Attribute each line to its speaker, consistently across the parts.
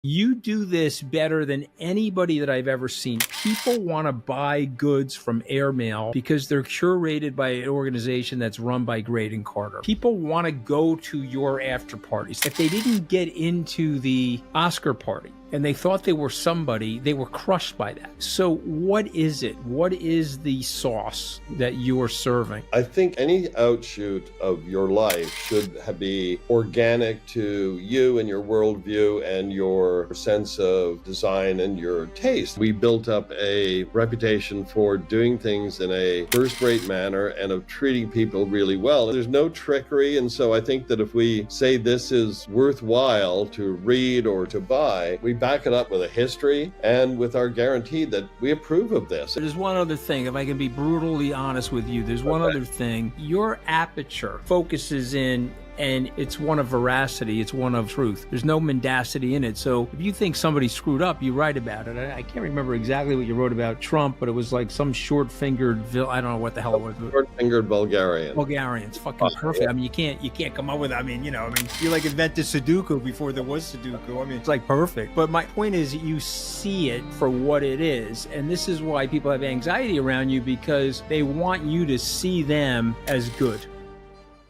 Speaker 1: You do this better than anybody that I've ever seen. People want to buy goods from Airmail because they're curated by an organization that's run by Graydon Carter. People want to go to your after parties. If they didn't get into the Oscar party and they thought they were somebody, they were crushed by that. So what is it? What is the sauce that you are serving?
Speaker 2: I think any outshoot of your life should be organic to you and your worldview and your sense of design and your taste. We built up a reputation for doing things in a first-rate manner and of treating people really well. There's no trickery, and so I think that if we say this is worthwhile to read or to buy, we back it up with a history and with our guarantee that we approve of this.
Speaker 1: There's one other thing, if I can be brutally honest with you, there's one other thing. Your aperture focuses in, and it's one of veracity, it's one of truth. There's no mendacity in it. So if you think somebody screwed up, you write about it. I can't remember exactly what you wrote about Trump, but it was like some short-fingered, I don't know what the hell it was.
Speaker 2: Short-fingered Bulgarian.
Speaker 1: Bulgarian's fucking perfect.
Speaker 2: Yeah.
Speaker 1: I mean, you can't come up with, you like invented Sudoku before there was Sudoku. I mean, it's like perfect. But my point is you see it for what it is. And this is why people have anxiety around you, because they want you to see them as good.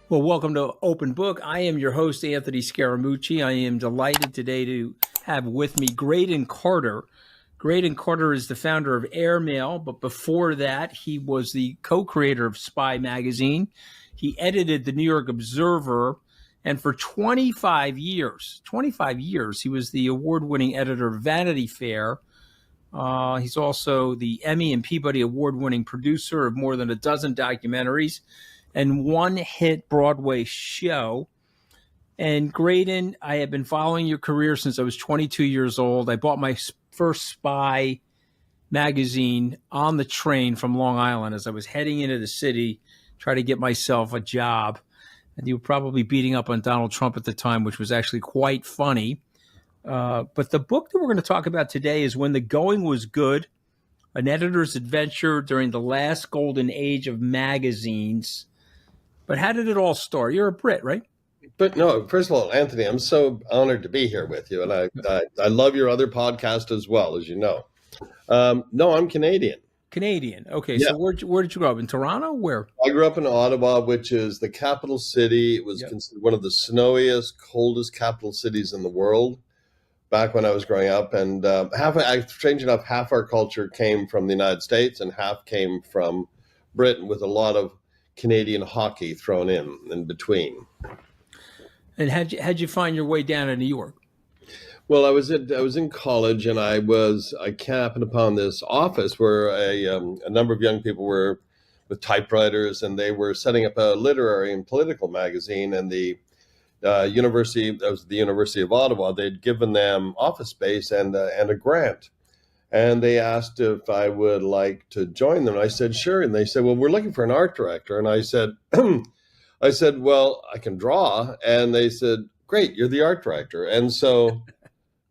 Speaker 1: Well, welcome to Open Book. I am your host, Anthony Scaramucci. I am delighted today to have with me Graydon Carter. Graydon Carter is the founder of Airmail, but before that, he was the co-creator of Spy Magazine. He edited the New York Observer, and for 25 years, he was the award-winning editor of Vanity Fair. He's also the Emmy and Peabody award-winning producer of more than a dozen documentaries and one hit Broadway show. And Graydon, I have been following your career since I was 22 years old. I bought my first Spy magazine on the train from Long Island as I was heading into the city, trying to get myself a job. And you were probably beating up on Donald Trump at the time, which was actually quite funny. But the book that we're going to talk about today is When the Going Was Good, an editor's adventure during the last golden age of magazines. But how did it all start? You're a Brit, right?
Speaker 2: But no, first of all, Anthony, I'm so honored to be here with you. And I love your other podcast as well, as you know. No, I'm Canadian.
Speaker 1: Canadian. Okay.
Speaker 2: Yeah.
Speaker 1: So where did you grow up? In Toronto? Where?
Speaker 2: I grew up in Ottawa, which is the capital city. It was considered one of the snowiest, coldest capital cities in the world back when I was growing up. And strange enough, half our culture came from the United States and half came from Britain, with a lot of Canadian hockey thrown in between.
Speaker 1: And how'd you find your way down to New York?
Speaker 2: Well, I was in college, and I happened upon this office where a number of young people were with typewriters, and they were setting up a literary and political magazine. And the University of Ottawa, they'd given them office space and a grant. And they asked if I would like to join them. And I said, sure. And they said, well, we're looking for an art director. And I said, well, I can draw. And they said, great, you're the art director. And so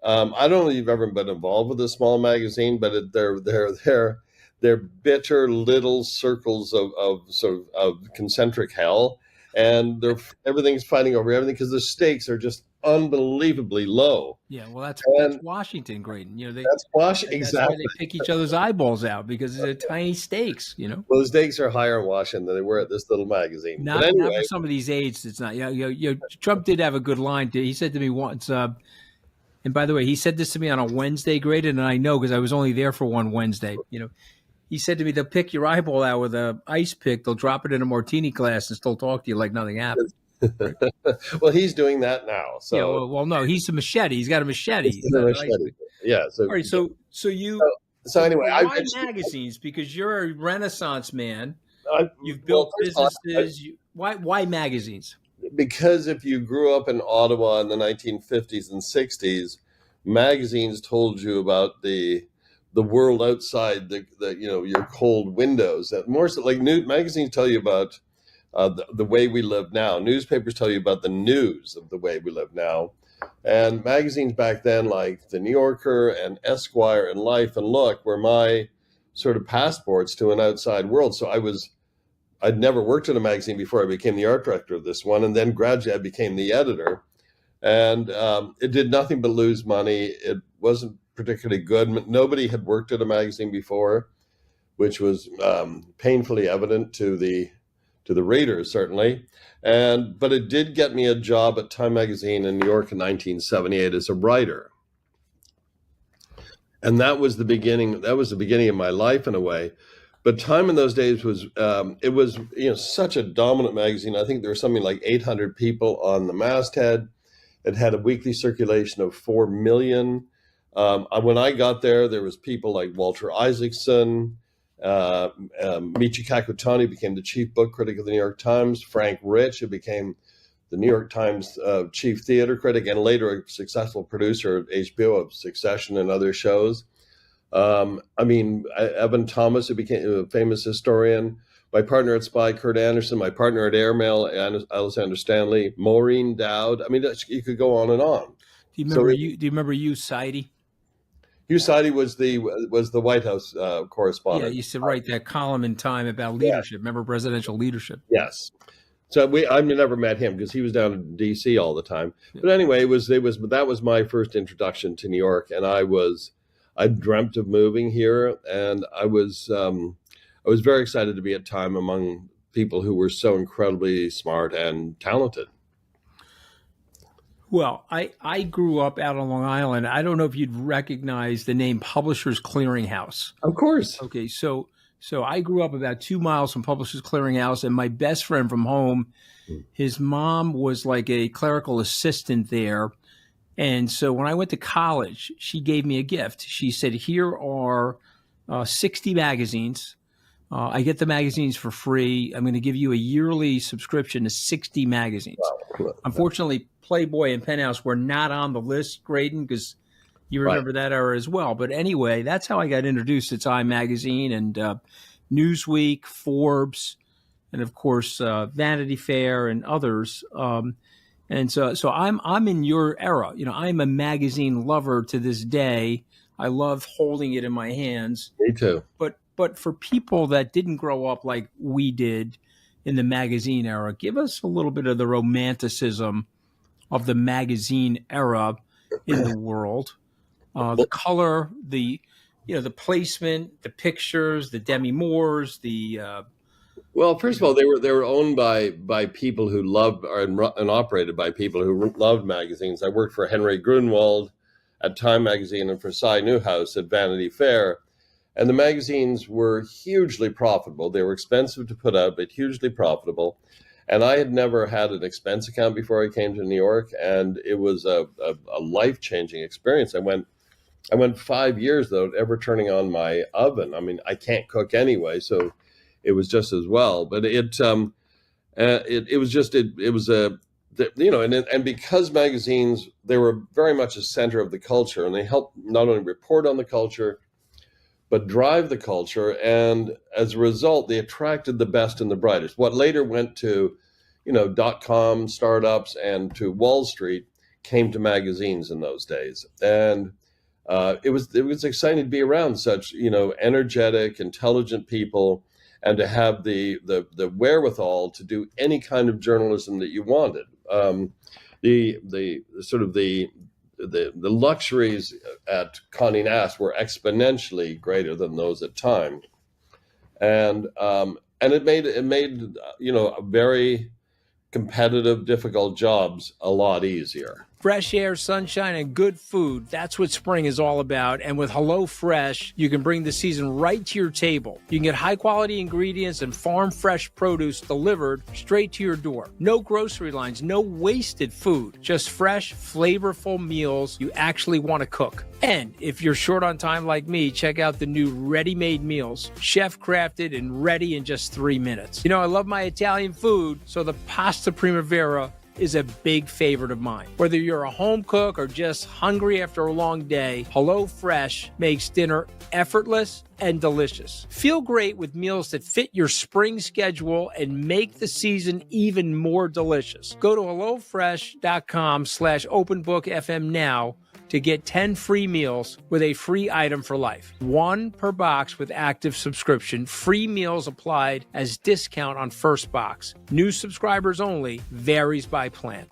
Speaker 2: I don't know if you've ever been involved with a small magazine, but they're bitter little circles of concentric hell. And everything's fighting over everything because the stakes are just unbelievably low.
Speaker 1: Yeah, well, that's Washington, Graydon.
Speaker 2: That's Washington. Exactly.
Speaker 1: That's why they pick each other's eyeballs out, because they're tiny stakes.
Speaker 2: Well, the stakes are higher in Washington than they were at this little magazine.
Speaker 1: Not for some of these aides. It's not. Trump did have a good line. He said to me once, and by the way, he said this to me on a Wednesday, Graydon, and I know because I was only there for one Wednesday. He said to me, they'll pick your eyeball out with an ice pick. They'll drop it in a martini glass and still talk to you like nothing happened.
Speaker 2: Well, he's doing that now. So
Speaker 1: yeah, well, no, he's a machete. He's got a machete.
Speaker 2: Yeah. So
Speaker 1: all right. So
Speaker 2: anyway,
Speaker 1: why magazines? Because you're a Renaissance man. You've built businesses. Why magazines?
Speaker 2: Because if you grew up in Ottawa in the 1950s and 60s, magazines told you about the world outside your cold windows. And more so, like magazines tell you about the way we live now. Newspapers tell you about the news of the way we live now. And magazines back then, like the New Yorker and Esquire and Life and Look, were my sort of passports to an outside world. So I'd never worked in a magazine before I became the art director of this one. And then gradually I became the editor. And it did nothing but lose money. It wasn't particularly good. Nobody had worked at a magazine before, which was painfully evident to the readers, certainly. But it did get me a job at Time magazine in New York in 1978 as a writer. And that was the beginning. That was the beginning of my life in a way. But Time in those days was it was such a dominant magazine. I think there were something like 800 people on the masthead. It had a weekly circulation of 4 million. When I got there was people like Walter Isaacson, Michi Kakutani became the chief book critic of the New York Times. Frank Rich, who became the New York Times chief theater critic, and later a successful producer at HBO of Succession and other shows. Evan Thomas, who became a famous historian. My partner at Spy, Kurt Anderson. My partner at Airmail, Alexander Stanley. Maureen Dowd. I mean, you could go on and on.
Speaker 1: Do you remember Hugh Sidey?
Speaker 2: Hugh Sidey was the White House correspondent.
Speaker 1: Yeah, he used to write that column in Time about leadership. Yeah. Remember presidential leadership?
Speaker 2: Yes. So I've never met him because he was down in D.C. all the time. Yeah. But anyway, that was my first introduction to New York, and I dreamt of moving here, and I was very excited to be at Time among people who were so incredibly smart and talented.
Speaker 1: Well, I grew up out on Long Island. I don't know if you'd recognize the name Publishers Clearinghouse.
Speaker 2: Of course.
Speaker 1: Okay, so I grew up about 2 miles from Publishers Clearinghouse, and my best friend from home, his mom was like a clerical assistant there. And so when I went to college, she gave me a gift. She said, here are 60 magazines. I get the magazines for free. I'm going to give you a yearly subscription to 60 magazines. Wow. Unfortunately, Playboy and Penthouse were not on the list, Graydon, because you remember that era as well. But anyway, that's how I got introduced to Time magazine and Newsweek, Forbes, and of course Vanity Fair and others. And so I'm in your era. I'm a magazine lover to this day. I love holding it in my hands.
Speaker 2: Me too.
Speaker 1: But for people that didn't grow up like we did in the magazine era, give us a little bit of the romanticism of the magazine era in the world. The color, the placement, the pictures, the Demi Moores,
Speaker 2: Well, first of all, they were owned by people who loved and operated by people who loved magazines. I worked for Henry Grunwald at Time magazine and for Cy Newhouse at Vanity Fair. And the magazines were hugely profitable. They were expensive to put out, but hugely profitable. And I had never had an expense account before I came to New York, and it was a life-changing experience. I went 5 years without ever turning on my oven. I mean, I can't cook anyway, so it was just as well. But and because magazines, they were very much a center of the culture, and they helped not only report on the culture, but drive the culture. And as a result, they attracted the best and the brightest. What later went to, .com startups and to Wall Street came to magazines in those days. And it was exciting to be around such, energetic, intelligent people, and to have the wherewithal to do any kind of journalism that you wanted. The luxuries at Condé Nast were exponentially greater than those at Time, and it made very competitive, difficult jobs a lot easier.
Speaker 1: Fresh air, sunshine, and good food. That's what spring is all about. And with HelloFresh, you can bring the season right to your table. You can get high-quality ingredients and farm-fresh produce delivered straight to your door. No grocery lines, no wasted food. Just fresh, flavorful meals you actually want to cook. And if you're short on time like me, check out the new ready-made meals. Chef-crafted and ready in just 3 minutes. I love my Italian food, so the pasta primavera is a big favorite of mine. Whether you're a home cook or just hungry after a long day, HelloFresh makes dinner effortless and delicious. Feel great with meals that fit your spring schedule and make the season even more delicious. Go to HelloFresh.com/OpenBookFM now to get 10 free meals with a free item for life. 1 per box with active subscription. Free meals applied as discount on first box. New subscribers only. Varies by plan.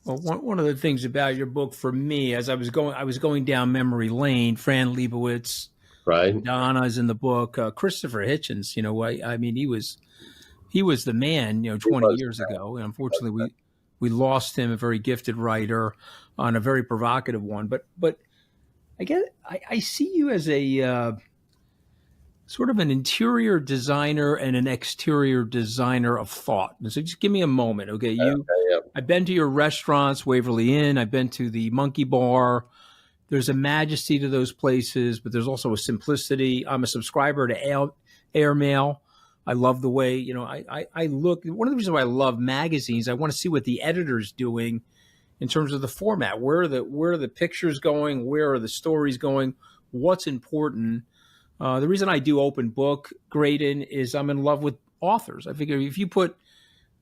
Speaker 1: Well, one of the things about your book for me, as I was going down memory lane. Fran Leibovitz,
Speaker 2: Right?
Speaker 1: Donna's in the book. Christopher Hitchens, I mean, he was the man,
Speaker 2: He
Speaker 1: 20
Speaker 2: was.
Speaker 1: years ago. And unfortunately, we lost him, a very gifted writer, on a very provocative one. But I guess I see you as a sort of an interior designer and an exterior designer of thought. And so just give me a moment, okay?
Speaker 2: Yeah.
Speaker 1: I've been to your restaurants, Waverly Inn. I've been to the Monkey Bar. There's a majesty to those places, but there's also a simplicity. I'm a subscriber to Airmail. I love the way, I look. One of the reasons why I love magazines, I want to see what the editor's doing in terms of the format. Where are the pictures going? Where are the stories going? What's important? The reason I do open book grading is I'm in love with authors. I figure if you put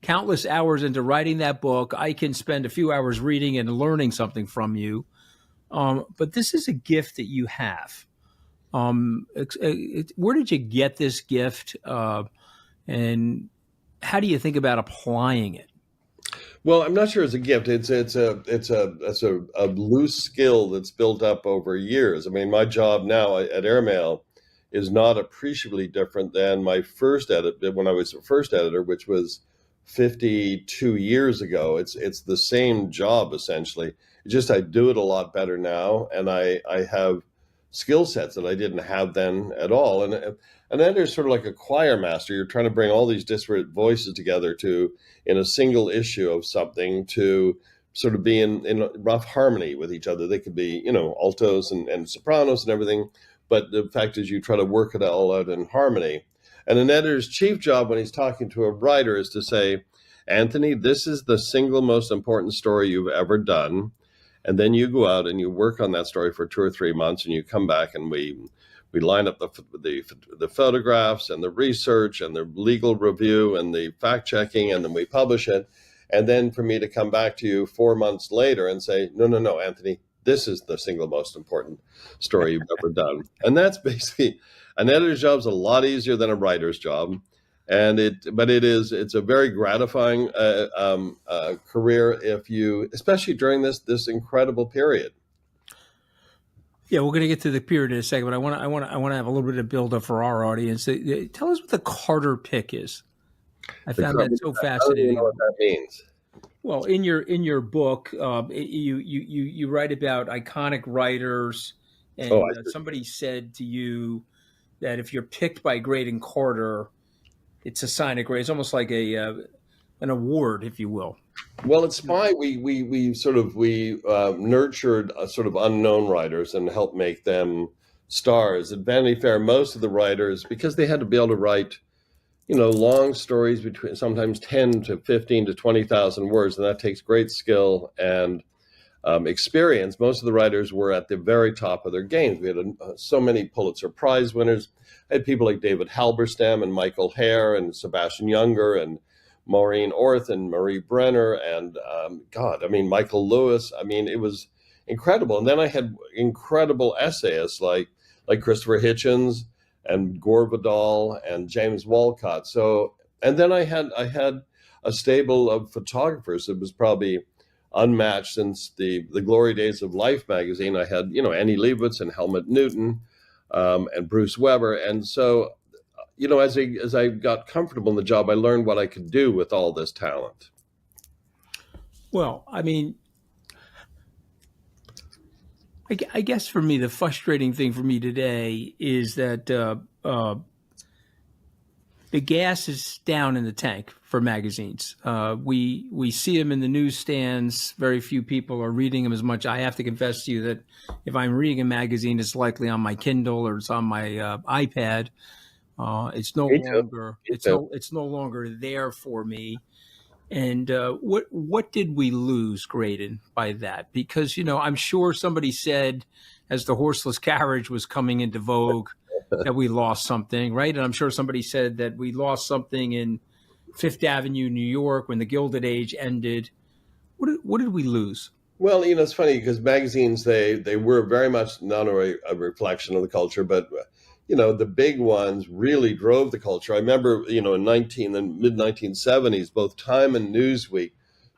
Speaker 1: countless hours into writing that book, I can spend a few hours reading and learning something from you. But this is a gift that you have. Where did you get this gift? And how do you think about applying it?
Speaker 2: Well, I'm not sure it's a gift. It's a loose skill that's built up over years. I mean, my job now at Airmail is not appreciably different than my first edit when I was a first editor, which was 52 years ago. It's the same job essentially. It's just I do it a lot better now, and I have skill sets that I didn't have then at all. And then there's sort of like a choir master. You're trying to bring all these disparate voices together in a single issue of something to sort of be in rough harmony with each other. They could be, altos and sopranos and everything. But the fact is you try to work it all out in harmony. And an editor's chief job when he's talking to a writer is to say, Anthony, this is the single most important story you've ever done. And then you go out and you work on that story for 2 or 3 months, and you come back and we line up the photographs and the research and the legal review and the fact checking, and then we publish it. And then for me to come back to you 4 months later and say, no, Anthony, this is the single most important story you've ever done. And that's basically, an editor's job is a lot easier than a writer's job. And it's a very gratifying career especially during this incredible period.
Speaker 1: Yeah, we're going to get to the period in a second, but I want to have a little bit of build up for our audience. Tell us what the Carter pick is. I found that so fascinating.
Speaker 2: I don't know what that means.
Speaker 1: Well, in your book, you write about iconic writers, and somebody said to you that if you're picked by Graydon Carter, it's a sign of grace. It's almost like an award, if you will.
Speaker 2: Well, it's why we nurtured sort of unknown writers and helped make them stars. At Vanity Fair, most of the writers, because they had to be able to write, long stories between sometimes 10 to 15 to 20,000 words, and that takes great skill and experience. Most of the writers were at the very top of their games. We had so many Pulitzer Prize winners. I had people like David Halberstam and Michael Hare and Sebastian Junger and Maureen Orth and Marie Brenner and Michael Lewis. I mean, it was incredible. And then I had incredible essayists like Christopher Hitchens and Gore Vidal and James Walcott. So, and then I had a stable of photographers that was probably unmatched since the glory days of Life magazine. I had, Annie Leibovitz and Helmut Newton and Bruce Weber. And so, as I got comfortable in the job, I learned what I could do with all this talent.
Speaker 1: Well, I mean, I guess for me, the frustrating thing for me today is that the gas is down in the tank for magazines. We see them in the newsstands. Very few people are reading them as much. I have to confess to you that if I'm reading a magazine, it's likely on my Kindle or it's on my iPad. It's no longer there for me. And what did we lose, Graydon, by that? Because I'm sure somebody said, as the horseless carriage was coming into vogue, that we lost something, right? And I'm sure somebody said that we lost something in Fifth Avenue, New York, when the Gilded Age ended. What did we lose?
Speaker 2: Well, it's funny because magazines they were very much not a reflection of the culture, but the big ones really drove the culture. I remember, in the mid 1970s, both Time and Newsweek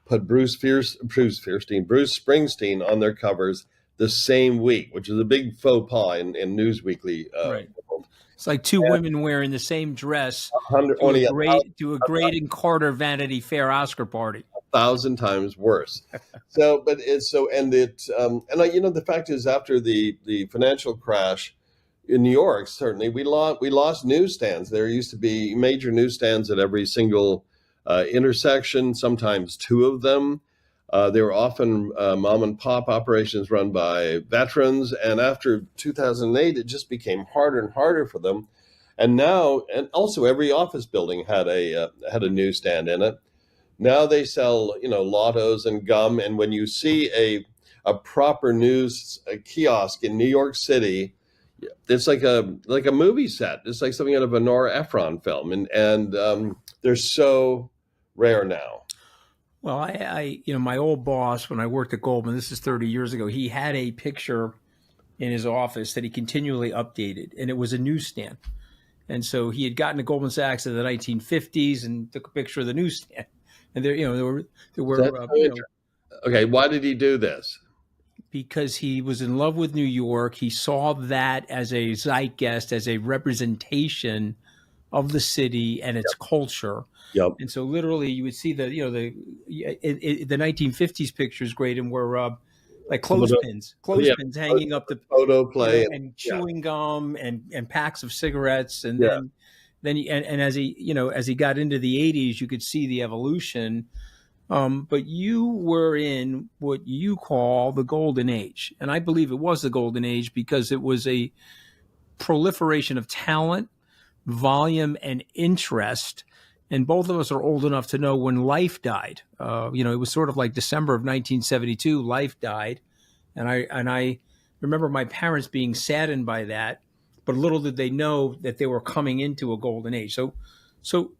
Speaker 2: put Bruce Springsteen on their covers the same week, which is a big faux pas in Newsweekly.
Speaker 1: Right. It's like two women wearing the same dress
Speaker 2: Only
Speaker 1: to a great and Carter Vanity Fair Oscar party.
Speaker 2: 1,000 times worse. So, but it's so, and it, the fact is, after the financial crash in New York, certainly we lost newsstands. There used to be major newsstands at every single intersection, sometimes two of them. They were often mom and pop operations run by veterans. And after 2008, it just became harder and harder for them. And now, and also every office building had a newsstand in it. Now they sell, lottos and gum. And when you see a proper news kiosk in New York City, it's like a movie set. It's like something out of a Nora Ephron film. And they're so rare now.
Speaker 1: Well, my old boss, when I worked at Goldman, this is 30 years ago, he had a picture in his office that he continually updated, and it was a newsstand. And so he had gotten to Goldman Sachs in the 1950s and took a picture of the newsstand. And there were
Speaker 2: okay. Why did he do this?
Speaker 1: Because he was in love with New York. He saw that as a zeitgeist, as a representation of the city and its culture.
Speaker 2: Yep.
Speaker 1: And so literally you would see the 1950s pictures great and were like clothespins hanging up the
Speaker 2: photo play
Speaker 1: and chewing gum and packs of cigarettes. And then as he got into the 80s, you could see the evolution. But you were in what you call the golden age. And I believe it was the golden age because it was a proliferation of talent, volume, and interest. And both of us are old enough to know when Life died. It was sort of like December of 1972, Life died. And I remember my parents being saddened by that, but little did they know that they were coming into a golden age. So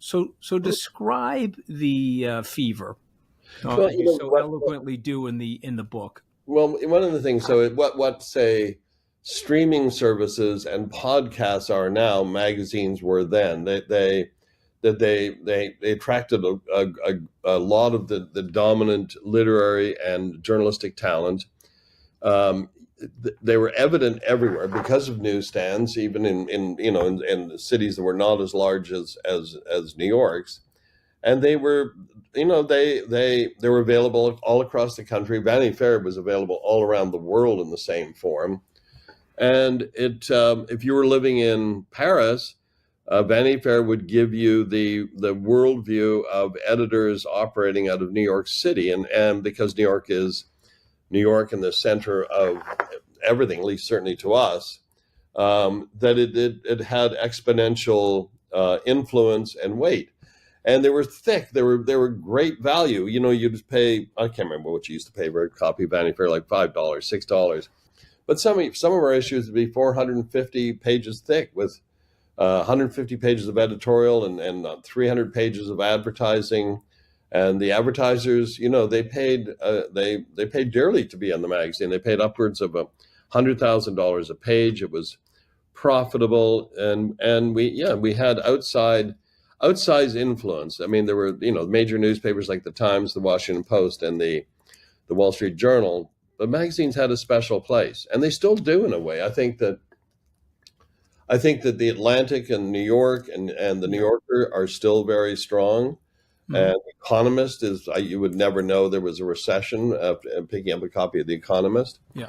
Speaker 1: describe the fever you so eloquently do in the book.
Speaker 2: Well, one of the things, so what say streaming services and podcasts are now, magazines were then. They attracted a lot of the dominant literary and journalistic talent. They were evident everywhere because of newsstands, even in cities that were not as large as New York's, and they were they were available all across the country. Vanity Fair was available all around the world in the same form, and if you were living in Paris, Vanity Fair would give you the worldview of editors operating out of New York City, and because New York is New York and the center of everything, at least certainly to us, that it had exponential influence and weight, and they were thick. They were great value. You just pay, I can't remember what you used to pay for a copy of Vanity Fair, like $5, $6, but some of our issues would be 450 pages thick with 150 pages of editorial and 300 pages of advertising, and the advertisers, they paid dearly to be on the magazine. They paid upwards of $100,000 a page. It was profitable, and we had outsized influence. I mean, there were major newspapers like the Times, the Washington Post, and the Wall Street Journal. But magazines had a special place, and they still do in a way. I think that the Atlantic and New York and the New Yorker are still very strong. Mm-hmm. And The Economist you would never know there was a recession picking up a copy of The Economist.
Speaker 1: Yeah.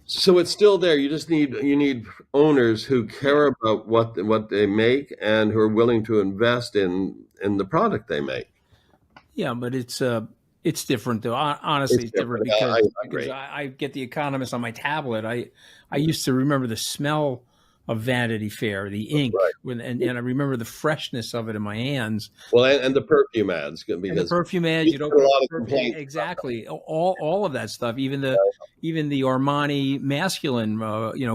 Speaker 2: So it's still there. You just need owners who care about what they make and who are willing to invest in the product they make.
Speaker 1: Yeah, but it's different though. Honestly, it's different because I get The Economist on my tablet. I used to remember the smell of Vanity Fair, the ink, right. and I remember the freshness of it in my hands.
Speaker 2: Well, and the perfume ads, because
Speaker 1: the perfume ads, you'd open a lot of perfume, exactly, all of that stuff, even the Armani masculine,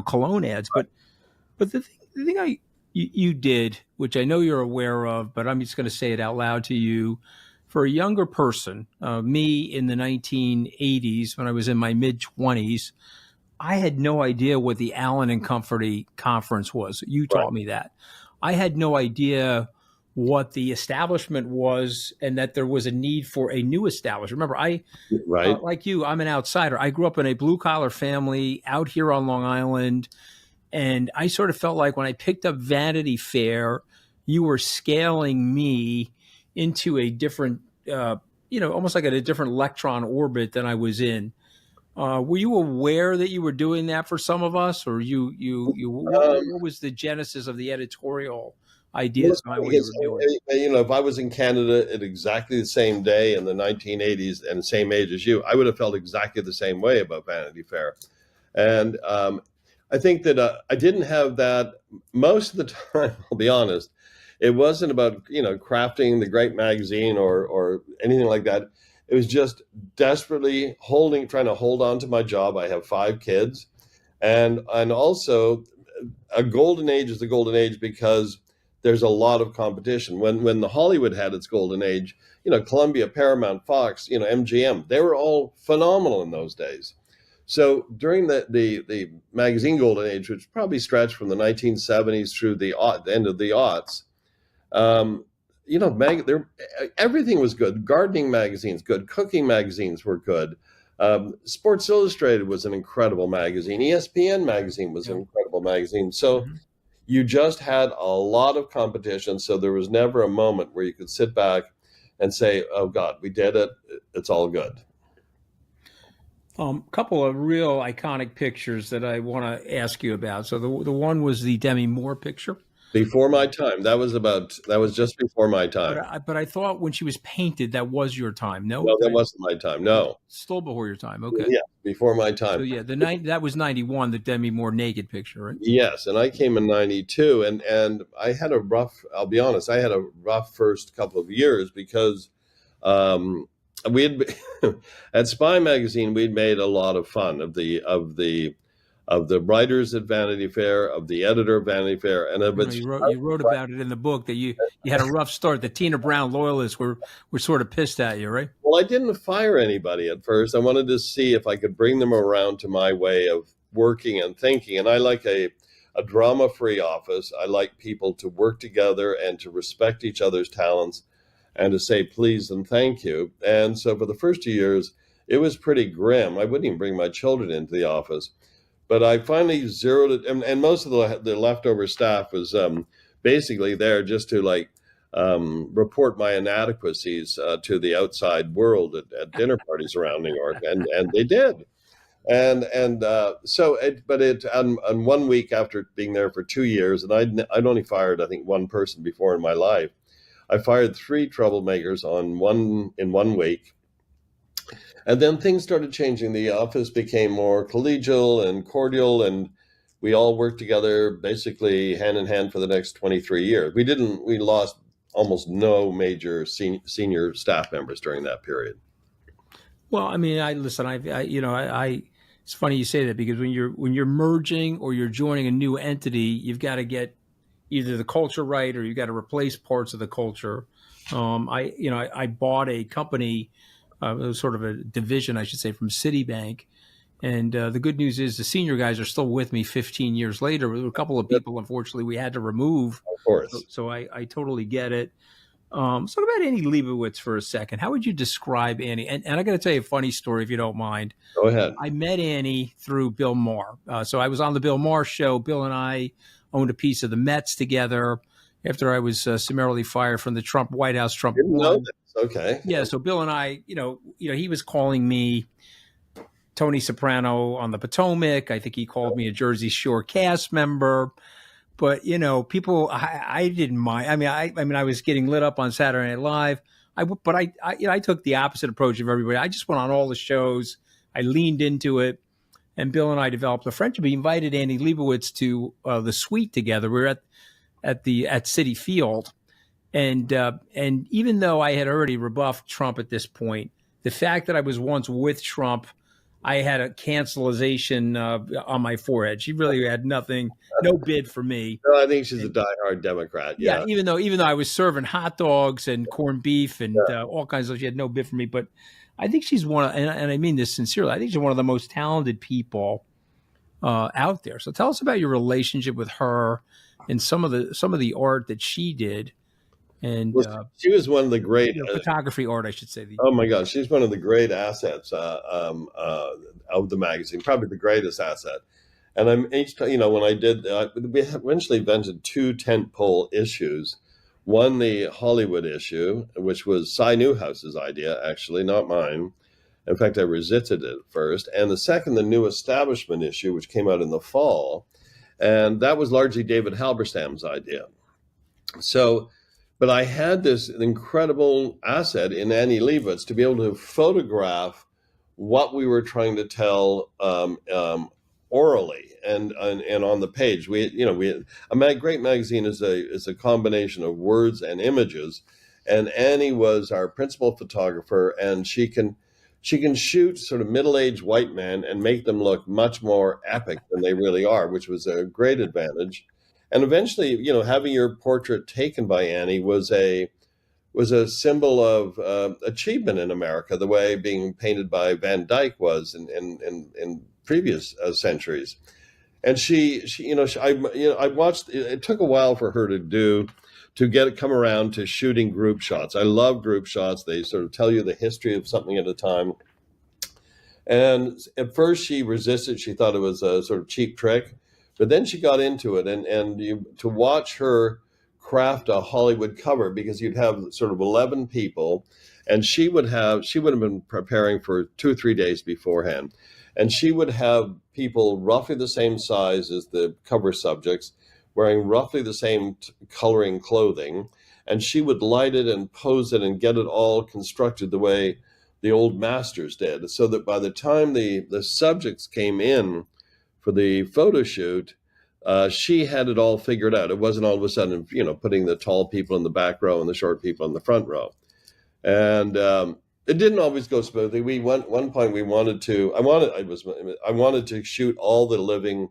Speaker 1: cologne ads. But the thing you did, which I know you're aware of, but I'm just going to say it out loud to you. For a younger person, me in the 1980s, when I was in my mid-20s, I had no idea what the Allen and Company conference was. You taught me that. I had no idea what the establishment was and that there was a need for a new establishment. Remember,
Speaker 2: Right.
Speaker 1: like you, I'm an outsider. I grew up in a blue collar family out here on Long Island. And I sort of felt like when I picked up Vanity Fair, you were scaling me into a different, almost like at a different electron orbit than I was in. Were you aware that you were doing that for some of us, or what was the genesis of the editorial ideas behind what you were doing?
Speaker 2: If I was in Canada at exactly the same day in the 1980s and the same age as you, I would have felt exactly the same way about Vanity Fair. And I think that I didn't have that most of the time. I'll be honest. It wasn't about crafting the great magazine or anything like that. It was just desperately trying to hold on to my job. I have 5 kids, and also a golden age is the golden age because there's a lot of competition. When the Hollywood had its golden age, Columbia, Paramount, Fox, MGM, they were all phenomenal in those days. So during the magazine golden age, which probably stretched from the 1970s through the end of the aughts, everything was good. Gardening magazines, good. Cooking magazines were good. Sports Illustrated was an incredible magazine. ESPN magazine was an incredible magazine. So you just had a lot of competition. So there was never a moment where you could sit back and say, oh God, we did it. It's all good.
Speaker 1: Couple of real iconic pictures that I want to ask you about. So the one was the Demi Moore picture.
Speaker 2: Before my time. That was just before my time.
Speaker 1: But I thought when she was painted, that was your time. No,
Speaker 2: that wasn't my time. No,
Speaker 1: still before your time. Okay,
Speaker 2: yeah, before my time.
Speaker 1: So yeah, that was 91, the Demi Moore naked picture, right?
Speaker 2: Yes, and I came in 92, and I had a rough. I'll be honest, I had a rough first couple of years because we had at Spy Magazine we'd made a lot of fun of the writers at Vanity Fair, of the editor of Vanity Fair, and of its.
Speaker 1: You wrote about it in the book that you had a rough start. The Tina Brown loyalists were sort of pissed at you, right?
Speaker 2: Well, I didn't fire anybody at first. I wanted to see if I could bring them around to my way of working and thinking. And I like a drama-free office. I like people to work together and to respect each other's talents and to say please and thank you. And so for the first 2 years, it was pretty grim. I wouldn't even bring my children into the office. But I finally zeroed it, and most of the leftover staff was basically there just to report my inadequacies to the outside world at dinner parties around New York, and they did, on 1 week after being there for 2 years, and I'd only fired I think one person before in my life, I fired 3 troublemakers in 1 week. And then things started changing. The office became more collegial and cordial, and we all worked together basically hand in hand for the next 23 years. We lost almost no major senior staff members during that period.
Speaker 1: Well, I mean, it's funny you say that because when you're merging or you're joining a new entity, you've got to get either the culture right or you've got to replace parts of the culture. I bought a company. It was sort of a division, I should say, from Citibank. And the good news is the senior guys are still with me 15 years later. There were a couple of people, unfortunately, we had to remove.
Speaker 2: Of course.
Speaker 1: So I totally get it. Let's talk about Annie Leibovitz for a second. How would you describe Annie? And I got to tell you a funny story, if you don't mind.
Speaker 2: Go ahead.
Speaker 1: I met Annie through Bill Maher. So I was on the Bill Maher show. Bill and I owned a piece of the Mets together after I was summarily fired from the White House. Trump
Speaker 2: didn't know this. Okay.
Speaker 1: Yeah, so Bill and I, he was calling me Tony Soprano on the Potomac. I think he called me a Jersey Shore cast member. But people, I didn't mind. I mean, I was getting lit up on Saturday Night Live. I took the opposite approach of everybody. I just went on all the shows. I leaned into it, and Bill and I developed a friendship. He invited Annie Leibovitz to the suite together. We were at Citi Field. And even though I had already rebuffed Trump at this point, the fact that I was once with Trump, I had a cancelization on my forehead. She really had nothing, no bid for me.
Speaker 2: No, I think she's a diehard Democrat. Yeah.
Speaker 1: Even though I was serving hot dogs and corned beef and all kinds of, she had no bid for me. But I think she's and I mean this sincerely, I think she's one of the most talented people out there. So tell us about your relationship with her and some of the art that she did. and
Speaker 2: Well, she was one of the great.
Speaker 1: photography art, I should say.
Speaker 2: Oh my God, she's one of the great assets of the magazine, probably the greatest asset. And I'm each, when I did, we eventually invented two tentpole issues. One, the Hollywood issue, which was Cy Newhouse's idea, actually, not mine. In fact, I resisted it first. And the second, the New Establishment issue, which came out in the fall. And that was largely David Halberstam's idea. So, but I had this incredible asset in Annie Leibovitz to be able to photograph what we were trying to tell orally and on the page. A great magazine is a combination of words and images, and Annie was our principal photographer, and she can shoot sort of middle-aged white men and make them look much more epic than they really are, which was a great advantage. And eventually, having your portrait taken by Annie was a symbol of achievement in America, the way being painted by Van Dyck was in previous centuries. And I watched. It took a while for her to come around to shooting group shots. I love group shots. They sort of tell you the history of something at a time. And at first she resisted. She thought it was a sort of cheap trick. But then she got into it, and to watch her craft a Hollywood cover, because you'd have sort of 11 people, and she would have been preparing for 2 or 3 days beforehand, and she would have people roughly the same size as the cover subjects, wearing roughly the same coloring clothing, and she would light it and pose it and get it all constructed the way the old masters did, so that by the time the subjects came in for the photo shoot, she had it all figured out. It wasn't all of a sudden, putting the tall people in the back row and the short people in the front row. And it didn't always go smoothly. One point I wanted to shoot all the living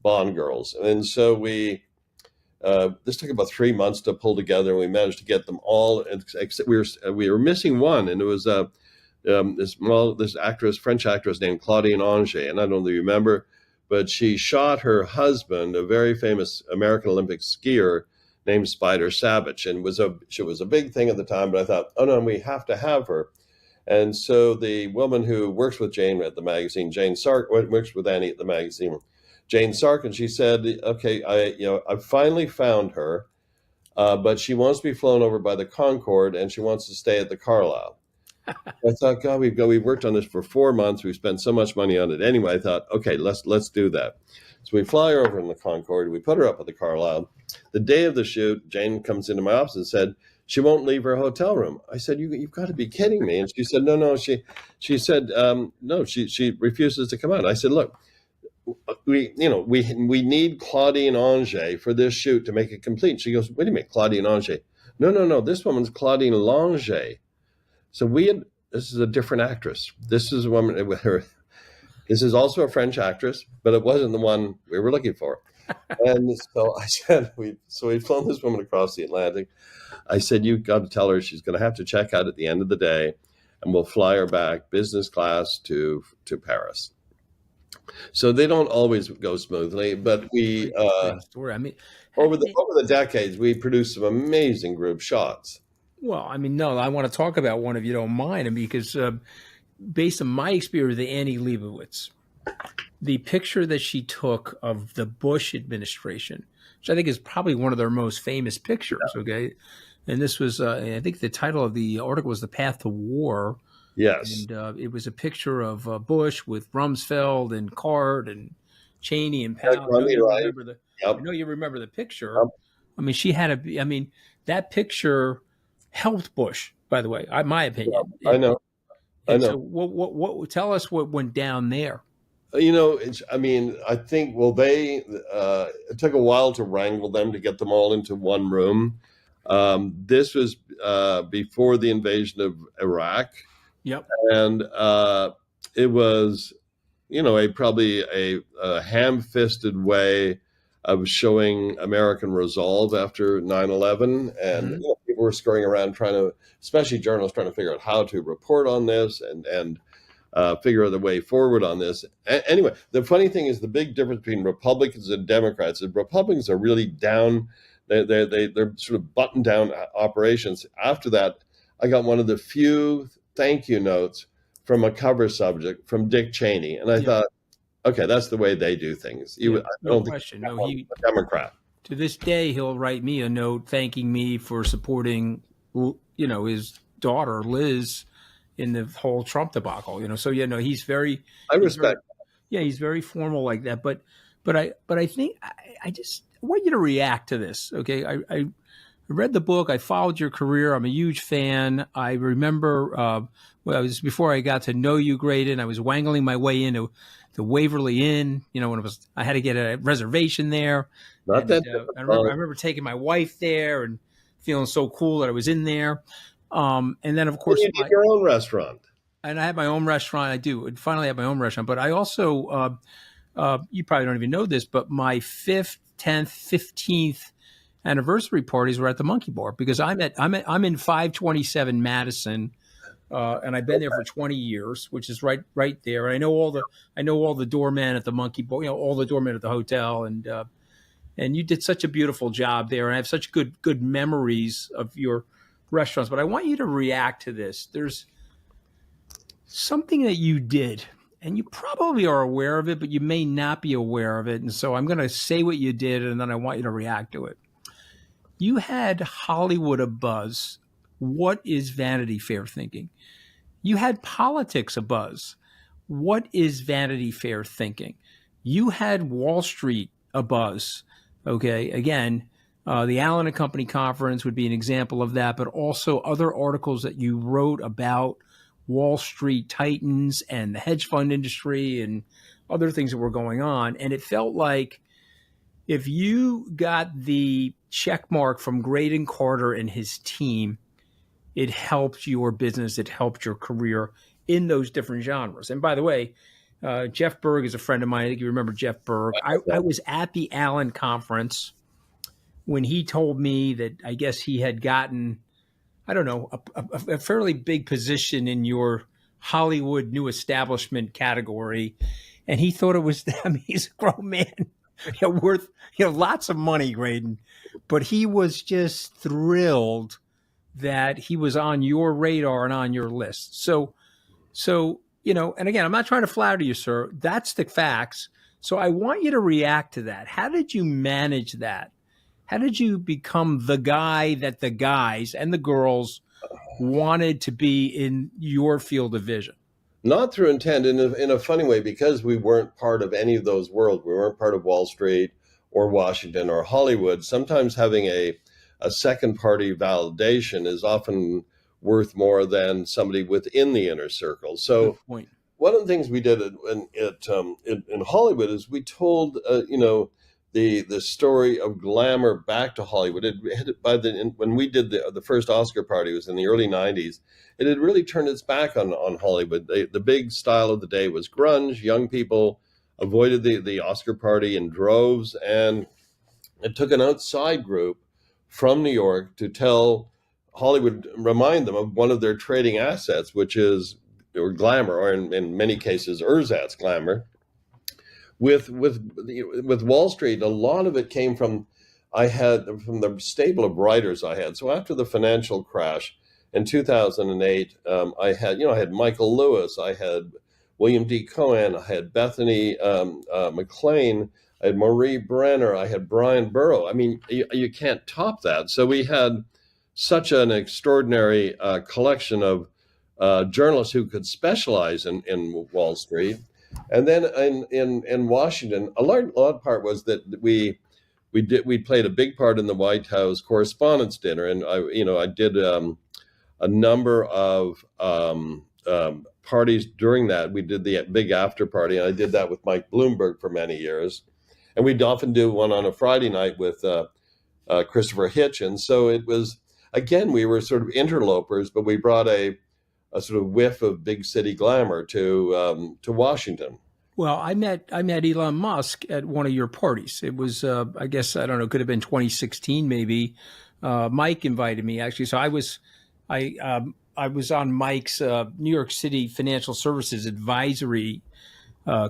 Speaker 2: Bond girls, and so this took about 3 months to pull together, and we managed to get them all. Except we were missing one, and it was this actress, French actress named Claudine Auger, and I don't know if you remember, but she shot her husband, a very famous American Olympic skier named Spider Savage, and she was a big thing at the time. But I thought, oh no, we have to have her. And so the woman who works with Jane at the magazine, Jane Sark, works with Annie at the magazine, Jane Sark, and she said, okay, I finally found her, but she wants to be flown over by the Concorde, and she wants to stay at the Carlisle. I thought, God, we've worked on this for 4 months. We've spent so much money on it. Anyway, I thought, okay, let's do that. So we fly her over in the Concorde. We put her up at the Carlisle. The day of the shoot, Jane comes into my office and said she won't leave her hotel room. I said, you've got to be kidding me. And she said, no. She said, no. She refuses to come out. I said, look, we need Claudine Auger for this shoot to make it complete. She goes, wait a minute, Claudine Auger? No. This woman's Claudine Lange. So this is a different actress. This is a woman with her. This is also a French actress, but it wasn't the one we were looking for. And so I said, we'd flown this woman across the Atlantic. I said, you've got to tell her she's going to have to check out at the end of the day, and we'll fly her back business class to Paris. So they don't always go smoothly, but we
Speaker 1: story. I mean,
Speaker 2: over the decades, we produced some amazing group shots.
Speaker 1: Well, I mean, no, I want to talk about one if you don't mind, and because based on my experience with Annie Leibovitz, the picture that she took of the Bush administration, which I think is probably one of their most famous pictures, okay? And this was, I think the title of the article was "The Path to War."
Speaker 2: Yes.
Speaker 1: And it was a picture of Bush with Rumsfeld and Card and Cheney and Powell. I know you remember the picture. Yep. I mean, she had that picture helped Bush, by the way, my opinion.
Speaker 2: Yeah, I know.
Speaker 1: So what tell us what went down there?
Speaker 2: I think, it took a while to wrangle them to get them all into one room. This was before the invasion of Iraq.
Speaker 1: Yep.
Speaker 2: And it was, probably a ham-fisted way of showing American resolve after 9/11. And people were scurrying around especially journalists trying to figure out how to report on this and figure out the way forward on this. Anyway, the funny thing is the big difference between Republicans and Democrats is Republicans are really down. They're sort of buttoned down operations. After that, I got one of the few thank you notes from a cover subject from Dick Cheney, and I thought, okay, that's the way they do things. I
Speaker 1: no
Speaker 2: don't think
Speaker 1: question. No,
Speaker 2: a Democrat.
Speaker 1: to this day, he'll write me a note thanking me for supporting, his daughter Liz in the whole Trump debacle. So he's very.
Speaker 2: I respect.
Speaker 1: He's very formal like that. But I think I just want you to react to this. Okay, I read the book. I followed your career. I'm a huge fan. I remember before I got to know you, Graydon. I was wangling my way into the Waverly Inn. When I had to get a reservation there.
Speaker 2: Not that.
Speaker 1: I remember taking my wife there and feeling so cool that I was in there. And then, of course,
Speaker 2: you need your own restaurant.
Speaker 1: And I had my own restaurant. I do. And finally, I have my own restaurant. But I also, you probably don't even know this, but my 5th, 10th, 15th anniversary parties were at the Monkey Bar because I'm in 527 Madison, and I've been there for 20 years, which is right there. And I know all the doormen at the Monkey Bar, all the doormen at the hotel, and you did such a beautiful job there, and I have such good memories of your restaurants. But I want you to react to this. There's something that you did, and you probably are aware of it, but you may not be aware of it. And so I'm going to say what you did, and then I want you to react to it. You had Hollywood abuzz. What is Vanity Fair thinking? You had politics abuzz. What is Vanity Fair thinking? You had Wall Street abuzz. Okay, again, the Allen and Company conference would be an example of that, but also other articles that you wrote about Wall Street titans and the hedge fund industry and other things that were going on. And it felt like if you got the check mark from Graydon Carter and his team, it helped your business, it helped your career in those different genres. And by the way, Jeff Berg is a friend of mine. I think you remember Jeff Berg. I was at the Allen conference when he told me that I guess he had gotten, I don't know, a fairly big position in your Hollywood new establishment category. And he thought it was, he's a grown man, worth, lots of money, Graydon. But he was just thrilled that he was on your radar and on your list. So, and again, I'm not trying to flatter you, sir. That's the facts. So I want you to react to that. How did you manage that? How did you become the guy that the guys and the girls wanted to be in your field of vision?
Speaker 2: Not through intent, in a funny way, because we weren't part of any of those worlds. We weren't part of Wall Street or Washington or Hollywood. Sometimes having a second party validation is often worth more than somebody within the inner circle. So one of the things we did in Hollywood is we told, the story of glamour back to Hollywood. When we did the first Oscar party, it was in the early 90s, it had really turned its back on Hollywood. The big style of the day was grunge. Young people avoided the Oscar party in droves, and it took an outside group from New York to tell Hollywood, remind them of one of their trading assets, which is glamour, or in many cases, ersatz glamour. With Wall Street, a lot of it came from the stable of writers I had. So after the financial crash in 2008, I had Michael Lewis, I had William D. Cohen, I had Bethany McLean, I had Marie Brenner, I had Brian Burrow. I mean, you can't top that. So we had such an extraordinary collection of journalists who could specialize in Wall Street. And then in Washington, a large part was that we played a big part in the White House Correspondents' Dinner, and I did a number of parties during that. We did the big after party, and I did that with Mike Bloomberg for many years, and we'd often do one on a Friday night with Christopher Hitchens. So it was, again, we were sort of interlopers, but we brought a sort of whiff of big city glamour to Washington.
Speaker 1: Well, I met Elon Musk at one of your parties. It was, I guess, I don't know, could have been 2016 maybe. Mike invited me actually, so I was on Mike's New York City Financial Services Advisory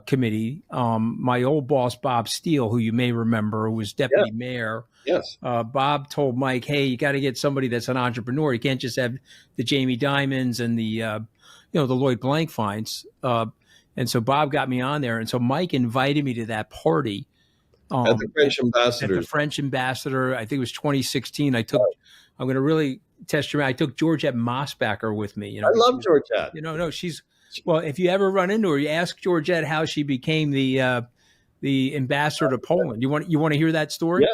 Speaker 1: committee. My old boss, Bob Steele, who you may remember, who was
Speaker 2: Yeah.
Speaker 1: deputy mayor.
Speaker 2: Yes.
Speaker 1: Bob told Mike, "Hey, you got to get somebody that's an entrepreneur. You can't just have the Jamie Dimons and the the Lloyd Blankfeins." And so Bob got me on there, and so Mike invited me to that party
Speaker 2: At the French
Speaker 1: at
Speaker 2: ambassador.
Speaker 1: the French ambassador. I think it was 2016. I'm going to really test your. I took Georgette Mossbacher with me.
Speaker 2: I love Georgette.
Speaker 1: No, she's well. If you ever run into her, you ask Georgette how she became the ambassador to Poland. You want to hear that story?
Speaker 2: Yeah.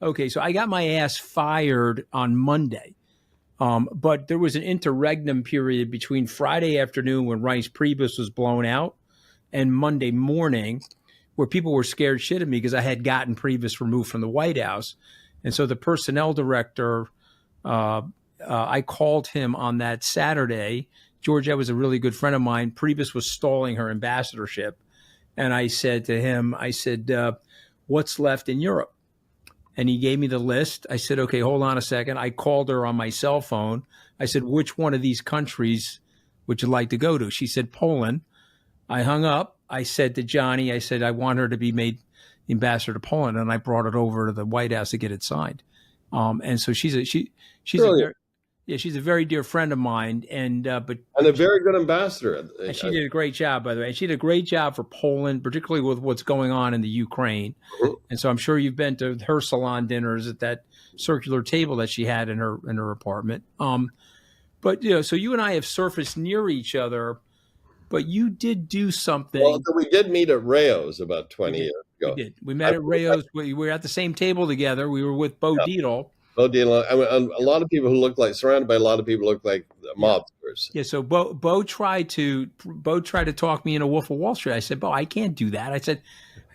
Speaker 1: Okay, so I got my ass fired on Monday, but there was an interregnum period between Friday afternoon when Reince Priebus was blown out and Monday morning where people were scared shit of me because I had gotten Priebus removed from the White House. And so the personnel director, I called him on that Saturday. Georgette was a really good friend of mine. Priebus was stalling her ambassadorship. And I said to him, what's left in Europe? And he gave me the list. I said, okay, hold on a second. I called her on my cell phone. I said, which one of these countries would you like to go to? She said, Poland. I hung up. I said to Johnny, I want her to be made ambassador to Poland. And I brought it over to the White House to get it signed. And so she's a very dear friend of mine, and a
Speaker 2: very good ambassador.
Speaker 1: And she did a great job, by the way. And she did a great job for Poland, particularly with what's going on in the Ukraine. Mm-hmm. And so I'm sure you've been to her salon dinners at that circular table that she had in her apartment. But so you and I have surfaced near each other, but you did do something.
Speaker 2: Well, we did meet at Rayo's about 20 years ago.
Speaker 1: We did. We met at Rayo's. We were at the same table together. We were with Bo Dietl.
Speaker 2: A lot of people who surrounded by a lot of people look like mobsters.
Speaker 1: Yeah. So Bo tried to talk me into Wolf of Wall Street. I said, Bo, I can't do that. I said,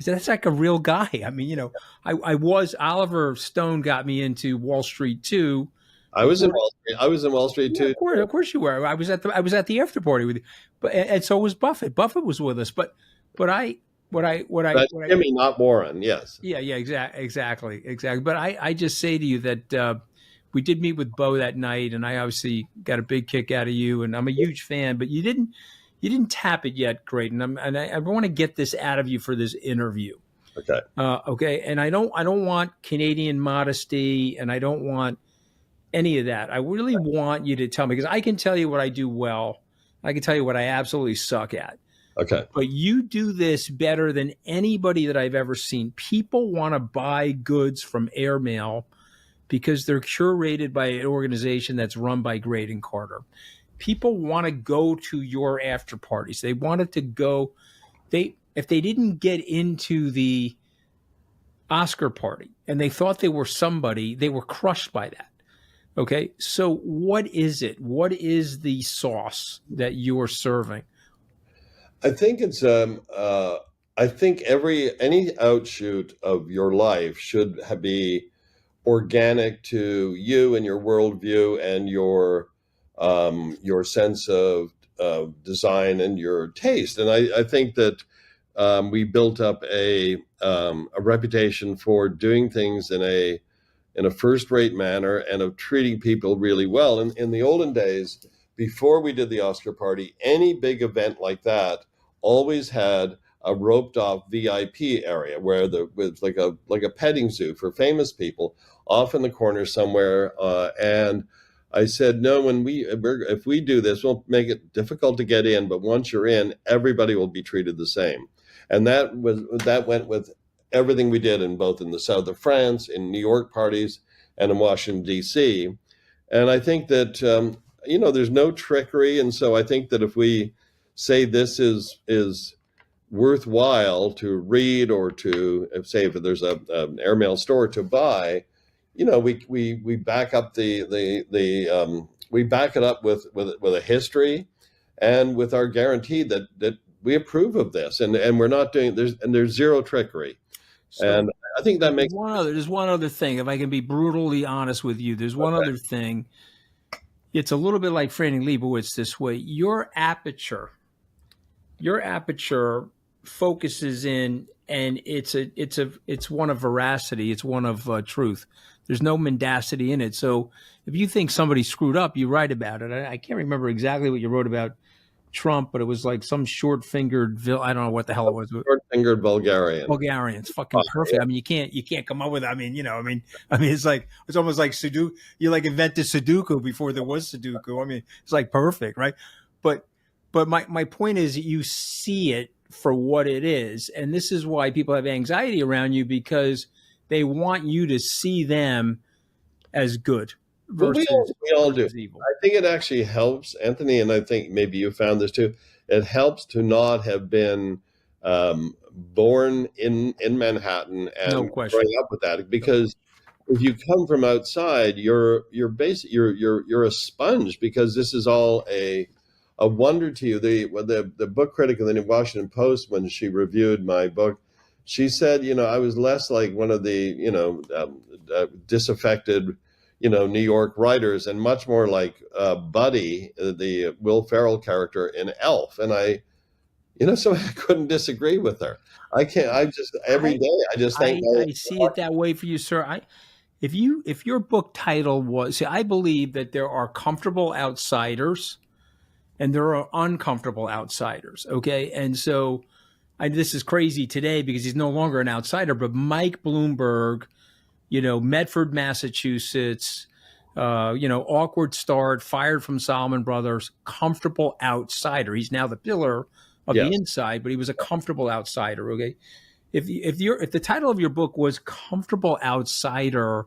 Speaker 1: that's like a real guy. I mean, Oliver Stone got me into Wall Street too.
Speaker 2: I was in Wall Street too.
Speaker 1: Of course you were. I was at the after party with you. And so was Buffett. Buffett was with us. But
Speaker 2: Jimmy, not Warren. Yes.
Speaker 1: Yeah. Exactly. But I just say to you that we did meet with Bo that night, and I obviously got a big kick out of you, and I'm a huge fan. But you didn't tap it yet, Creighton, and I want to get this out of you for this interview.
Speaker 2: Okay.
Speaker 1: Okay. And I don't want Canadian modesty, and I don't want any of that. I really want you to tell me, because I can tell you what I do well. I can tell you what I absolutely suck at.
Speaker 2: Okay.
Speaker 1: But you do this better than anybody that I've ever seen. People want to buy goods from Airmail because they're curated by an organization that's run by Graydon Carter. People want to go to your after parties. They wanted to go. If they didn't get into the Oscar party and they thought they were somebody, they were crushed by that. Okay. So what is it? What is the sauce that you are serving?
Speaker 2: I think it's I think any outshoot of your life should be organic to you and your worldview and your sense of design and your taste. And I think that we built up a reputation for doing things in a first-rate manner and of treating people really well. In the olden days, before we did the Oscar party, any big event like that always had a roped-off VIP area where with like a petting zoo for famous people, off in the corner somewhere. And I said, no, if we do this, we'll make it difficult to get in, but once you're in, everybody will be treated the same. And that went with everything we did in the south of France, in New York parties, and in Washington, D.C. And I think that, there's no trickery. And so I think that if we say this is worthwhile to read or to say if there's an Airmail store to buy, we back up we back it up with a history and with our guarantee that we approve of this and we're not doing there's zero trickery. So, and I think that makes
Speaker 1: there's one other thing, if I can be brutally honest with you, there's one other thing. It's a little bit like framing Leibovitz this way. Your aperture focuses in, and it's one of veracity. It's one of truth. There's no mendacity in it. So if you think somebody screwed up, you write about it. I can't remember exactly what you wrote about Trump, but it was like some short-fingered I don't know what the hell it was.
Speaker 2: Short-fingered Bulgarian.
Speaker 1: Bulgarian. It's fucking perfect.
Speaker 2: Yeah.
Speaker 1: I mean, you can't come up with. I mean, it's almost like Sudoku. You like invented Sudoku before there was Sudoku. I mean, it's like perfect, right? But my point is, you see it for what it is, and this is why people have anxiety around you, because they want you to see them as good versus
Speaker 2: we all do.
Speaker 1: evil.
Speaker 2: I think it actually helps, Anthony, and I think maybe you found this too. It helps to not have been born in Manhattan and
Speaker 1: No question.
Speaker 2: growing up with that, because if you come from outside, you're a sponge, because this is all a wonder to you. The book critic of the Washington Post, when she reviewed my book, she said, I was less like one of the disaffected New York writers, and much more like Buddy, the Will Ferrell character in Elf. And so I couldn't disagree with her. I can't. I just every day I just think
Speaker 1: I see it that way for you, sir. If your book title was, see, I believe that there are comfortable outsiders and there are uncomfortable outsiders. Okay, and so this is crazy today because he's no longer an outsider, but Mike Bloomberg, Medford, Massachusetts, awkward start, fired from Salomon Brothers, comfortable outsider. He's now the pillar of the inside, but he was a comfortable outsider. Okay, if the title of your book was "Comfortable Outsider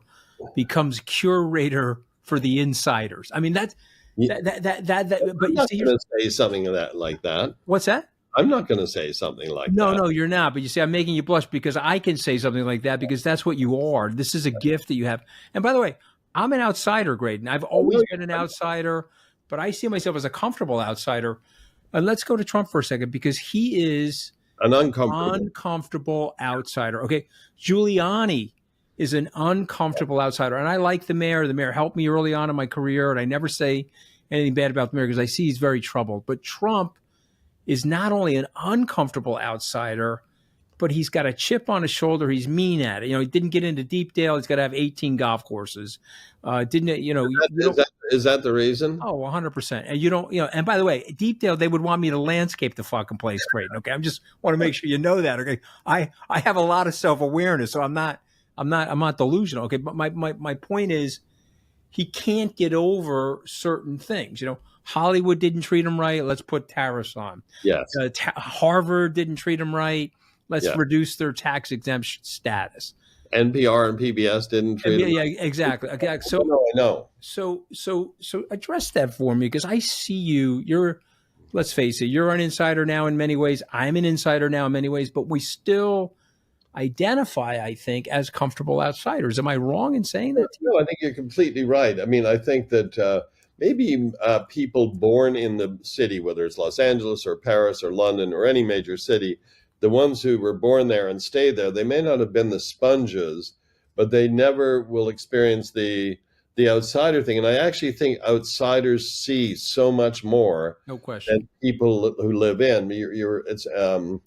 Speaker 1: Becomes Curator for the Insiders," I mean that. But
Speaker 2: I'm not going to say something like that.
Speaker 1: What's that?
Speaker 2: I'm not going to say something like that.
Speaker 1: No, you're not. But you see, I'm making you blush because I can say something like that because that's what you are. This is a gift that you have. And by the way, I'm an outsider, Graydon. I've always been an outsider, but I see myself as a comfortable outsider. And let's go to Trump for a second, because he is
Speaker 2: an
Speaker 1: uncomfortable outsider. Okay, Giuliani is an uncomfortable outsider. And I like the mayor. The mayor helped me early on in my career, and I never say anything bad about the mayor because I see he's very troubled. But Trump is not only an uncomfortable outsider, but he's got a chip on his shoulder. He's mean at it. He didn't get into Deepdale. He's got to have 18 golf courses. Didn't it?
Speaker 2: Is that the reason?
Speaker 1: Oh, 100%. And and by the way, Deepdale, they would want me to landscape the fucking place great. Okay. I just want to make sure you know that. Okay. I have a lot of self-awareness, so I'm not delusional. Okay. But my point is, he can't get over certain things. Hollywood didn't treat him right. Let's put tariffs on.
Speaker 2: Yes.
Speaker 1: Harvard didn't treat him right. Let's reduce their tax exemption status.
Speaker 2: NPR and PBS didn't treat him right.
Speaker 1: Yeah, exactly. Okay, so
Speaker 2: I know.
Speaker 1: So address that for me, because I see you. Let's face it, you're an insider now in many ways. I'm an insider now in many ways, but we still identify, I think, as comfortable outsiders. Am I wrong in saying that?
Speaker 2: No, I think you're completely right. I mean, I think that maybe people born in the city, whether it's Los Angeles or Paris or London or any major city, the ones who were born there and stayed there, they may not have been the sponges, but they never will experience the outsider thing. And I actually think outsiders see so much more,
Speaker 1: no question,
Speaker 2: than people who live in. In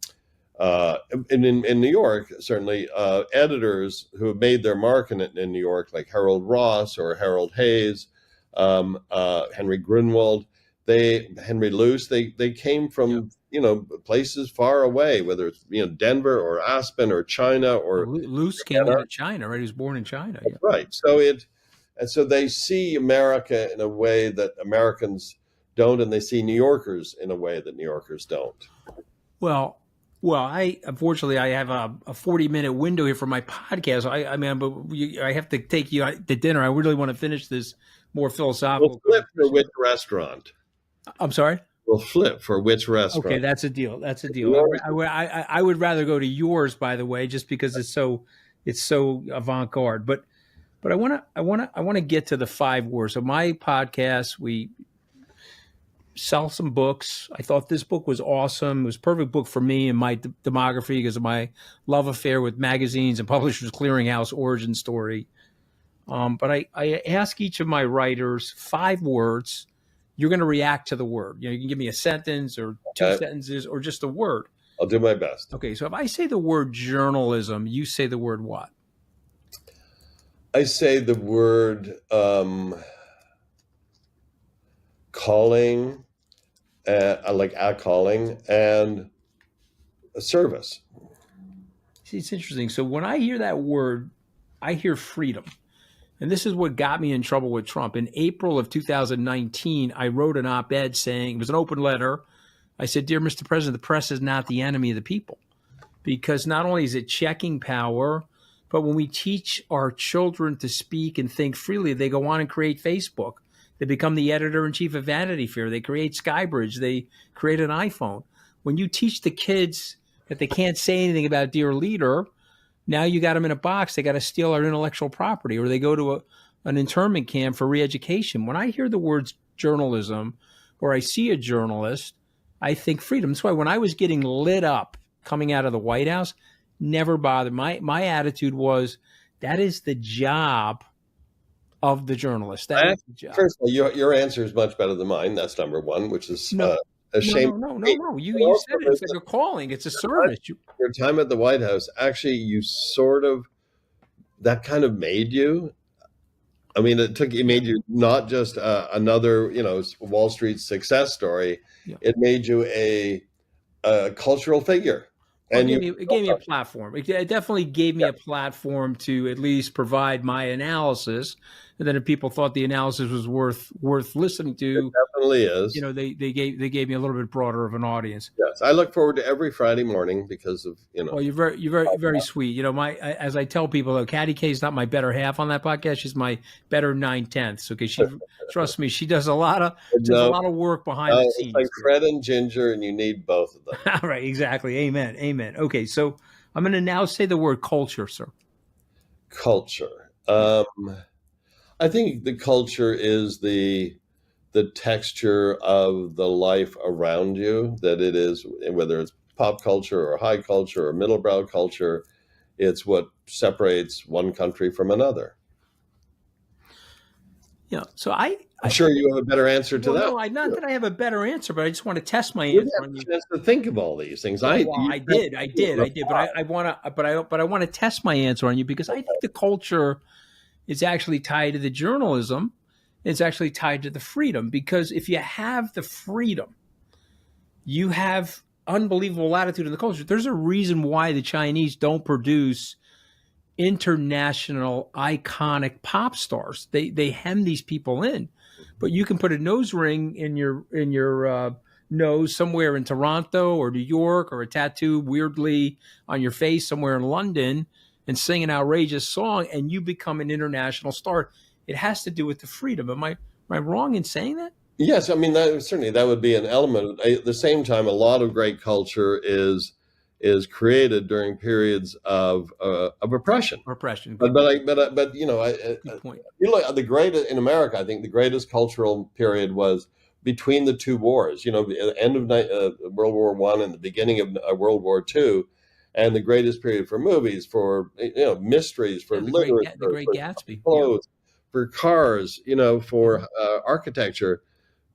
Speaker 2: New York, certainly, editors who have made their mark in New York, like Harold Ross or Harold Hayes, Henry Grunwald, Henry Luce, they came from places far away, whether it's Denver or Aspen or China or
Speaker 1: Luce came out of China, right? He was born in China. Yeah.
Speaker 2: Right. So they see America in a way that Americans don't, and they see New Yorkers in a way that New Yorkers don't.
Speaker 1: Well, unfortunately I have a 40-minute window here for my podcast. I have to take you to dinner. I really want to finish this more philosophical.
Speaker 2: We'll flip for which restaurant?
Speaker 1: I'm sorry?
Speaker 2: We'll flip for which restaurant?
Speaker 1: Okay, that's a deal. I would rather go to yours, by the way, just because it's so avant-garde. But I want to get to the 5 words. So my podcast, we sell some books. I thought this book was awesome. It was a perfect book for me and my demography because of my love affair with magazines and Publishers Clearinghouse origin story. But I ask each of my writers 5 words. You're going to react to the word. You can give me a sentence or 2 sentences or just a word.
Speaker 2: I'll do my best.
Speaker 1: Okay, so if I say the word journalism, you say the word what?
Speaker 2: I say the word calling, like a calling and a service.
Speaker 1: See, it's interesting. So when I hear that word, I hear freedom. And this is what got me in trouble with Trump. In April of 2019, I wrote an op-ed saying, it was an open letter. I said, "Dear Mr. President, the press is not the enemy of the people." Because not only is it checking power, but when we teach our children to speak and think freely, they go on and create Facebook. They become the editor-in-chief of Vanity Fair. They create Skybridge. They create an iPhone. When you teach the kids that they can't say anything about dear leader, now you got them in a box. They got to steal our intellectual property, or they go to an internment camp for re-education. When I hear the words journalism, or I see a journalist, I think freedom. That's why when I was getting lit up coming out of the White House, never bothered. My attitude was, that is the job of the journalist. That is the job.
Speaker 2: First of all, your answer is much better than mine. That's number one, which is a shame.
Speaker 1: No. You said it. It's like a calling. It's a service.
Speaker 2: Your time at the White House, actually, you sort of, that kind of made you. I mean, it made you not just another, Wall Street success story.
Speaker 1: Yeah.
Speaker 2: It made you a cultural figure.
Speaker 1: And it gave me a platform. It definitely gave me a platform to at least provide my analysis. And then if people thought the analysis was worth listening to,
Speaker 2: it definitely is.
Speaker 1: They gave me a little bit broader of an audience.
Speaker 2: Yes, I look forward to every Friday morning because of
Speaker 1: Well, you're very sweet. As I tell people, though, Caddy K is not my better half on that podcast. She's my better 9/10. Okay, trust me, she does a lot of work behind the scenes.
Speaker 2: It's like Fred and Ginger, and you need both of them.
Speaker 1: All right, exactly. Amen. Okay, so I'm going to now say the word culture, sir.
Speaker 2: Culture. I think the culture is the texture of the life around you, that it is, whether it's pop culture or high culture or middlebrow culture, it's what separates one country from another.
Speaker 1: Yeah. So
Speaker 2: I'm sure you have a better answer to that.
Speaker 1: No, not that I have a better answer, but I just want to test my answer on you.
Speaker 2: To think of all these things.
Speaker 1: I did, but I want to test my answer on you, because I think the culture is actually tied to the journalism. It's actually tied to the freedom, because if you have the freedom, you have unbelievable latitude in the culture. There's a reason why the Chinese don't produce international iconic pop stars. They hem these people in, but you can put a nose ring in your nose somewhere in Toronto or New York, or a tattoo weirdly on your face somewhere in London, and sing an outrageous song, and you become an international star. It has to do with the freedom. Am I wrong in saying that?
Speaker 2: Yes, I mean, that would be an element. At the same time, a lot of great culture is created during periods of oppression.
Speaker 1: Oppression.
Speaker 2: But good point. The greatest in America, I think the greatest cultural period was between the two wars. The end of World War I and the beginning of World War II. And the greatest period for movies, for mysteries, for literature,
Speaker 1: the Great Gatsby,
Speaker 2: clothes, for cars, for architecture,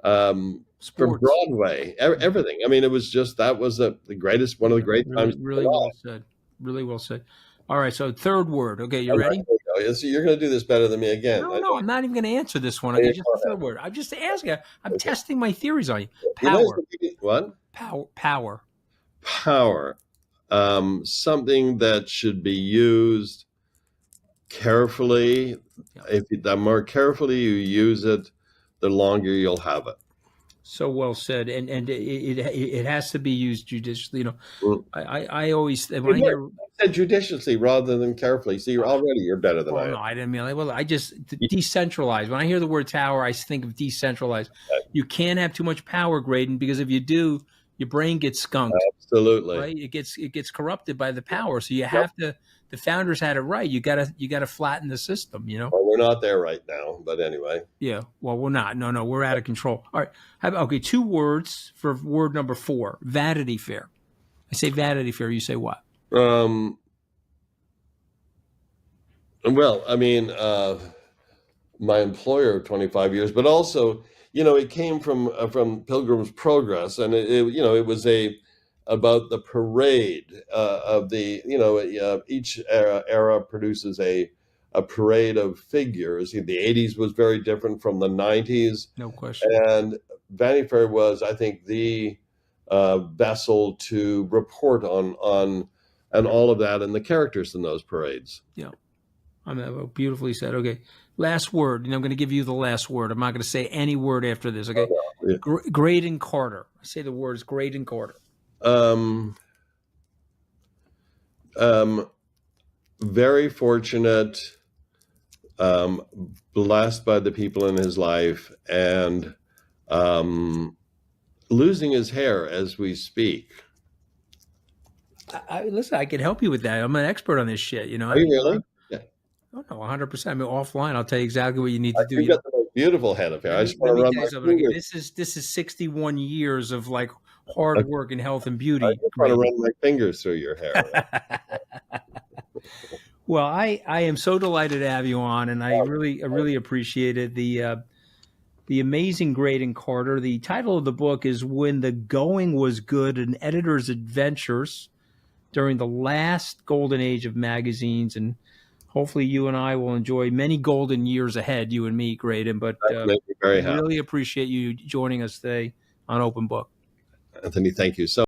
Speaker 2: for Broadway, everything. I mean, it was just, that was the greatest, one of the great times.
Speaker 1: Really well said. Really well said. All right, so third word. Okay, you ready?
Speaker 2: So you're going to do this better than me again.
Speaker 1: No, I'm not even going to answer this one. Okay, just the third word. I'm just asking. I'm testing my theories on you. Power.
Speaker 2: What?
Speaker 1: Power.
Speaker 2: Something that should be used carefully. Yeah. The more carefully you use it, the longer you'll have it.
Speaker 1: So well said, and it has to be used judiciously. I always when I hear
Speaker 2: said judiciously rather than carefully. See, you're better than I am.
Speaker 1: No, I didn't mean. Well, I just decentralize. When I hear the word tower, I think of decentralized. Okay. You can't have too much power, Graydon, because if you do, your brain gets skunked.
Speaker 2: Absolutely,
Speaker 1: right? It gets corrupted by the power. So you have to. The founders had it right. You gotta flatten the system.
Speaker 2: Well, we're not there right now, but anyway.
Speaker 1: Yeah. Well, we're not. No, we're out of control. All right. Okay. 2 words for word number 4. Vanity Fair. I say Vanity Fair. You say what?
Speaker 2: Well, I mean, my employer of 25 years, but also, it came from Pilgrim's Progress, and it was about the parade of the, each era produces a parade of figures. The 80s was very different from the 90s.
Speaker 1: No question.
Speaker 2: And Vanity Fair was, I think, the vessel to report on and all of that and the characters in those parades.
Speaker 1: Yeah. I mean, beautifully said. Okay. Last word. I'm going to give you the last word. I'm not going to say any word after this. Okay.
Speaker 2: Yeah.
Speaker 1: Graydon Carter. I say the words Graydon Carter.
Speaker 2: Very fortunate, blessed by the people in his life, and losing his hair as we speak.
Speaker 1: Listen, I can help you with that. I'm an expert on this shit.
Speaker 2: Are you really? Yeah.
Speaker 1: Oh, no, 100%. I mean, offline, I'll tell you exactly what you need to do.
Speaker 2: You've got the most beautiful head of hair. I just want to run my fingers.
Speaker 1: This is 61 years of like hard work in health and beauty.
Speaker 2: I just want to run my fingers through your hair.
Speaker 1: Well, I am so delighted to have you on, and I really appreciate it. The amazing Graydon Carter. The title of the book is "When the Going Was Good: An Editor's Adventures During the Last Golden Age of Magazines." And hopefully you and I will enjoy many golden years ahead, you and me, Graydon. But
Speaker 2: I really appreciate
Speaker 1: you joining us today on Open Book.
Speaker 2: Anthony, thank you so